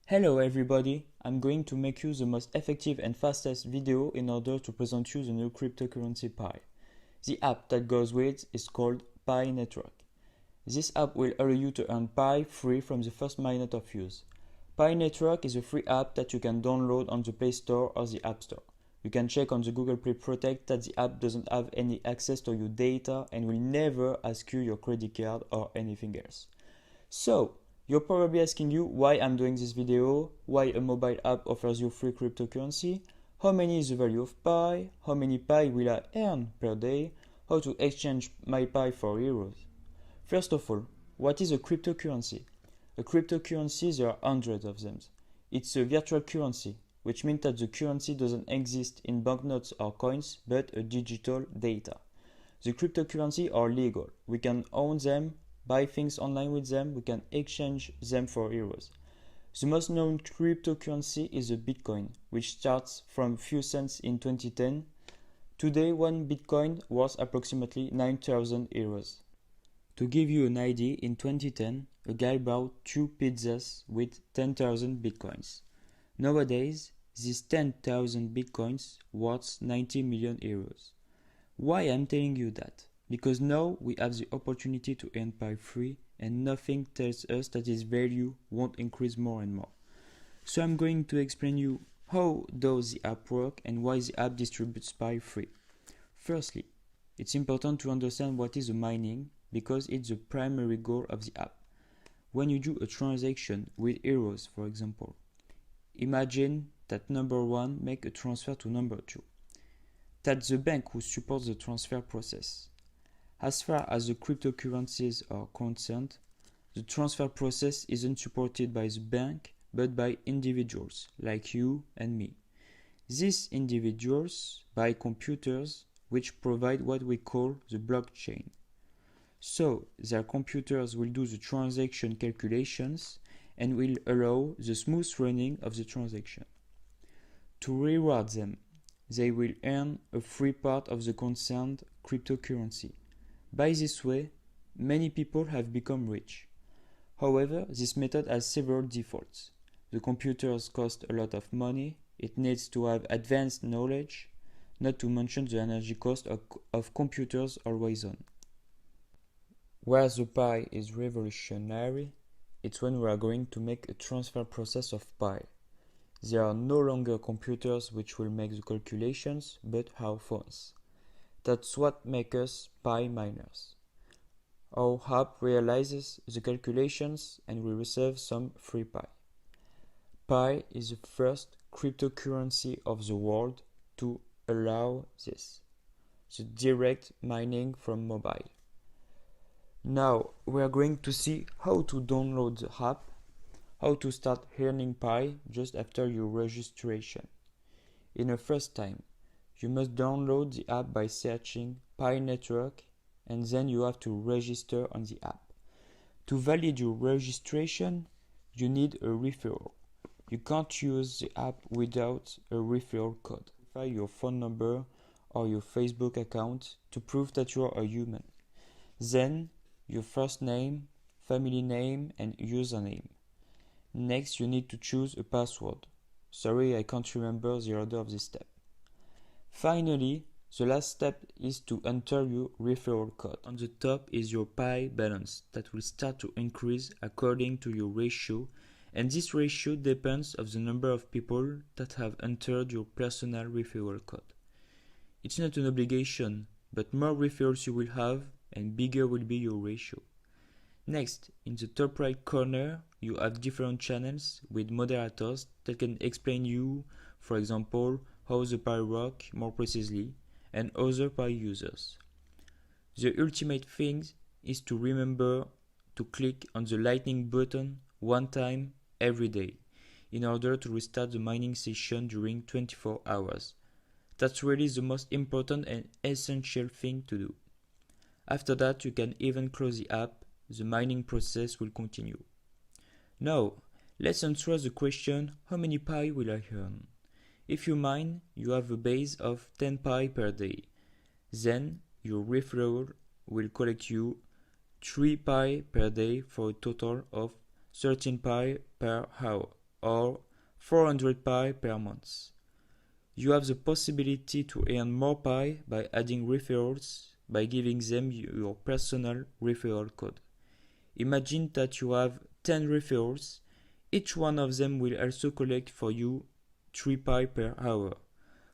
Hello everybody, I'm going to make you the most effective and fastest video in order to present you the new cryptocurrency Pi. The app that goes with is called Pi Network. This app will allow you to earn Pi free from the first minute of use. Pi Network is a free app that you can download on the Play Store or the App Store. You can check on the Google Play Protect that the app doesn't have any access to your data and will never ask you your credit card or anything else. So, you're probably asking you why I'm doing this video, why a mobile app offers you free cryptocurrency, how many is the value of Pi, how many Pi will I earn per day, how to exchange my Pi for euros. First of all, what is a cryptocurrency? A cryptocurrency, there are hundreds of them. It's a virtual currency, which means that the currency doesn't exist in banknotes or coins, but a digital data. The cryptocurrency are legal. We can own them, buy things online with them, we can exchange them for euros. The most known cryptocurrency is the Bitcoin, which starts from few cents in 2010. Today, one Bitcoin was approximately 9,000 euros. To give you an idea, in 2010, a guy bought 2 pizzas with 10,000 Bitcoins. Nowadays, these 10,000 Bitcoins worth 90 million euros. Why I'm telling you that? Because now we have the opportunity to earn Pi free and nothing tells us that its value won't increase more and more. So I'm going to explain you how does the app work and why the app distributes Pi free. Firstly, it's important to understand what is the mining because it's the primary goal of the app. When you do a transaction with euros, for example, imagine that number 1 make a transfer to number 2. That's the bank who supports the transfer process. As far as the cryptocurrencies are concerned, the transfer process isn't supported by the bank but by individuals like you and me. These individuals buy computers which provide what we call the blockchain. So their computers will do the transaction calculations and will allow the smooth running of the transaction. To reward them, they will earn a free part of the concerned cryptocurrency. By this way, many people have become rich. However, this method has several defaults. The computers cost a lot of money, it needs to have advanced knowledge, not to mention the energy cost of computers always on. Where the Pi is revolutionary, it's when we are going to make a transfer process of Pi. There are no longer computers which will make the calculations, but our phones. That's what makes us Pi miners. Our app realizes the calculations and we receive some free Pi. Pi is the first cryptocurrency of the world to allow this, the direct mining from mobile. Now we are going to see how to download the app, how to start earning Pi just after your registration. In the first time, you must download the app by searching Pi Network and then you have to register on the app. To validate your registration, you need a referral. You can't use the app without a referral code. Verify your phone number or your Facebook account to prove that you are a human. Then, your first name, family name and username. Next, you need to choose a password. Sorry, I can't remember the order of this step. Finally, the last step is to enter your referral code. On the top is your Pi balance that will start to increase according to your ratio, and this ratio depends on the number of people that have entered your personal referral code. It's not an obligation, but more referrals you will have and bigger will be your ratio. Next, in the top right corner, you have different channels with moderators that can explain you, for example, how the Pi work more precisely, and other Pi users. The ultimate thing is to remember to click on the lightning button one time every day in order to restart the mining session during 24 hours. That's really the most important and essential thing to do. After that, you can even close the app, the mining process will continue. Now, let's answer the question, how many Pi will I earn? If you mine, you have a base of 10 Pi per day. Then, your referral will collect you 3 Pi per day for a total of 13 Pi per hour. or 400 Pi per month. You have the possibility to earn more Pi by adding referrals by giving them your personal referral code. Imagine that you have 10 referrals. Each one of them will also collect for you 3 Pi per hour,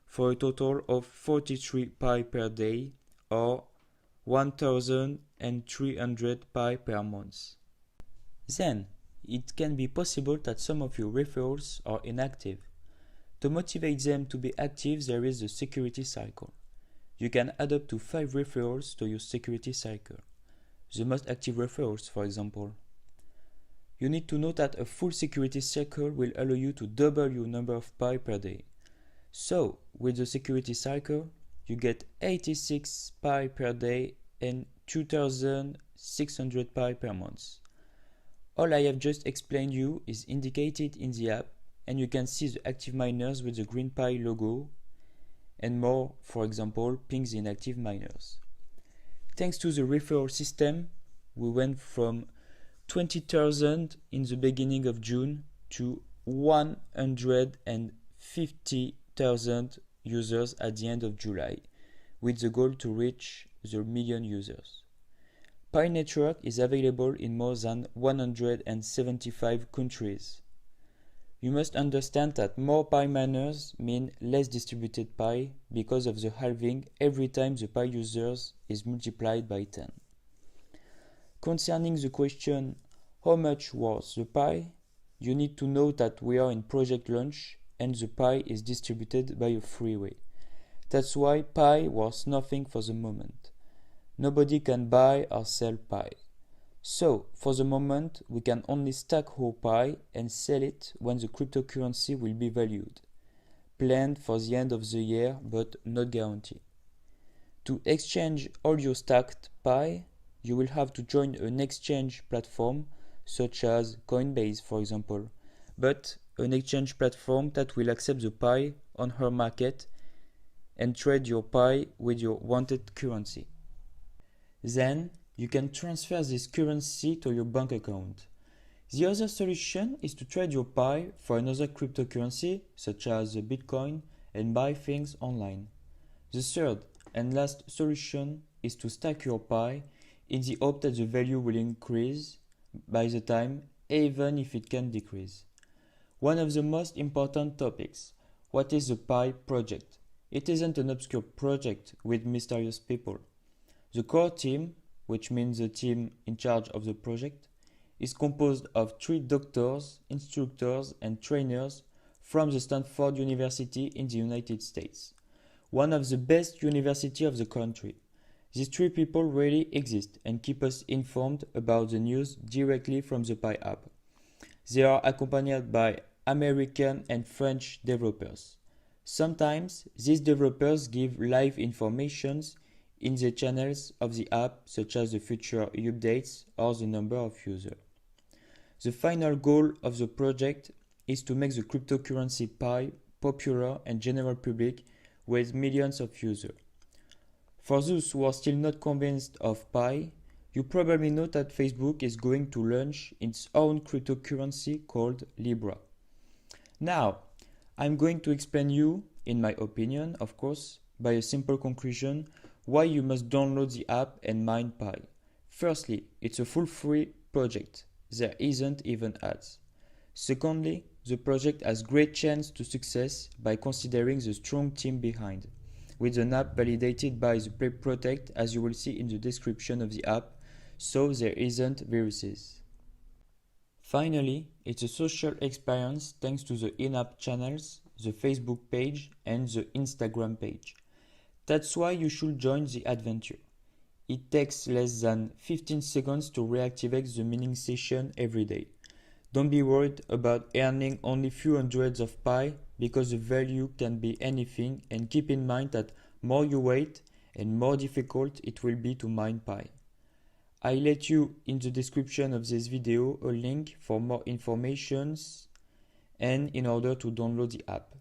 for a total of 43 Pi per day, or 1,300 Pi per month. Then, it can be possible that some of your referrals are inactive. To motivate them to be active, there is the security cycle. You can add up to 5 referrals to your security cycle. The most active referrals, for example. You need to know that a full security cycle will allow you to double your number of Pi per day. So, with the security cycle, you get 86 Pi per day and 2,600 Pi per month. All I have just explained you is indicated in the app, and you can see the active miners with the green Pi logo, and more, for example, ping the inactive miners. Thanks to the referral system, we went from 20,000 in the beginning of June to 150,000 users at the end of July, with the goal to reach the million users. Pi Network is available in more than 175 countries. You must understand that more Pi miners mean less distributed Pi because of the halving every time the Pi users is multiplied by 10. Concerning the question, how much was the Pi? You need to know that we are in project launch and the Pi is distributed by a freeway. That's why Pi was nothing for the moment. Nobody can buy or sell Pi. So, for the moment, we can only stack our Pi and sell it when the cryptocurrency will be valued. Planned for the end of the year, but not guaranteed. To exchange all your stacked Pi, you will have to join an exchange platform, such as Coinbase, for example, but an exchange platform that will accept the Pi on her market and trade your Pi with your wanted currency. Then, you can transfer this currency to your bank account. The other solution is to trade your Pi for another cryptocurrency, such as Bitcoin, and buy things online. The third and last solution is to stack your Pi in the hope that the value will increase by the time, even if it can decrease. One of the most important topics: what is the Pi project? It isn't an obscure project with mysterious people. The core team, which means the team in charge of the project, is composed of 3 doctors, instructors, and trainers from the Stanford University in the United States, one of the best universities of the country. These 3 people really exist and keep us informed about the news directly from the Pi app. They are accompanied by American and French developers. Sometimes these developers give live informations in the channels of the app, such as the future updates or the number of users. The final goal of the project is to make the cryptocurrency Pi popular and general public with millions of users. For those who are still not convinced of Pi, you probably know that Facebook is going to launch its own cryptocurrency called Libra. Now, I'm going to explain you, in my opinion, of course, by a simple conclusion, why you must download the app and mine Pi. Firstly, it's a full free project. There isn't even ads. Secondly, the project has great chance to success by considering the strong team behind, with an app validated by the Play Protect, as you will see in the description of the app, so there isn't viruses. Finally, it's a social experience thanks to the in-app channels, the Facebook page, and the Instagram page. That's why you should join the adventure. It takes less than 15 seconds to reactivate the mining session every day. Don't be worried about earning only few hundreds of Pi, because the value can be anything, and keep in mind that more you wait and more difficult it will be to mine Pi. I let you in the description of this video a link for more information and in order to download the app.